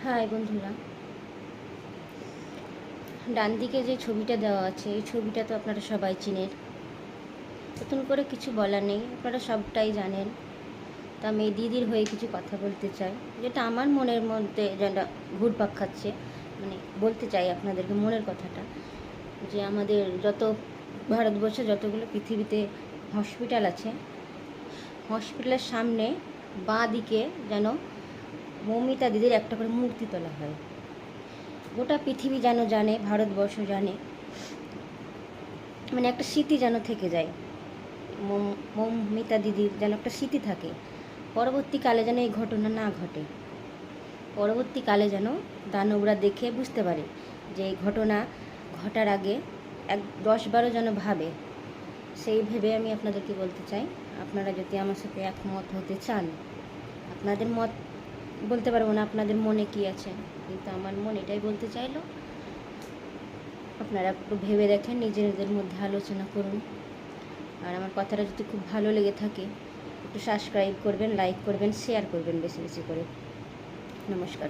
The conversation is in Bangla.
হাই বন্ধুরা, ডান দিকে যে ছবিটা দেওয়া আছে এই ছবিটা তো আপনারা সবাই চিনেন। নতুন করে কিছু বলার নেই, আপনারা সবটাই জানেন। তা আমি এই দিদির হয়ে কিছু কথা বলতে চাই, যেটা আমার মনের মধ্যে যেটা ঘুরপাক খাচ্ছে। মানে বলতে চাই আপনাদেরকে মনের কথাটা, যে আমাদের যত ভারতবর্ষে যতগুলো পৃথিবীতে হসপিটাল আছে, হসপিটালের সামনে বাঁ দিকে যেন মৌমিতা দিদির একটা করে মূর্তি তোলা হয়। গোটা পৃথিবী যেন জানে, ভারতবর্ষ জানে, মানে একটা স্মৃতি যেন থেকে যায়। মৌমিতা দিদির যেন একটা স্মৃতি থাকে, পরবর্তীকালে যেন এই ঘটনা না ঘটে। পরবর্তীকালে যেন দানবরা দেখে বুঝতে পারে যে এই ঘটনা ঘটার আগে 10-12 যেন ভাবে। সেই ভেবে আমি আপনাদেরকে বলতে চাই, আপনারা যদি আমার সাথে একমত হতে চান, আপনাদের মত বলতে পারবো না আপনাদের মনে কি আছে, কিন্তু আমার মন এটাই বলতে চাইলো। আপনারা একটু ভেবে দেখেন, নিজেদের মধ্যে আলোচনা করুন। আর আমার কথাটা যদি খুব ভালো লেগে থাকে একটু সাবস্ক্রাইব করবেন, লাইক করবেন, শেয়ার করবেন বেশি বেশি করে। নমস্কার।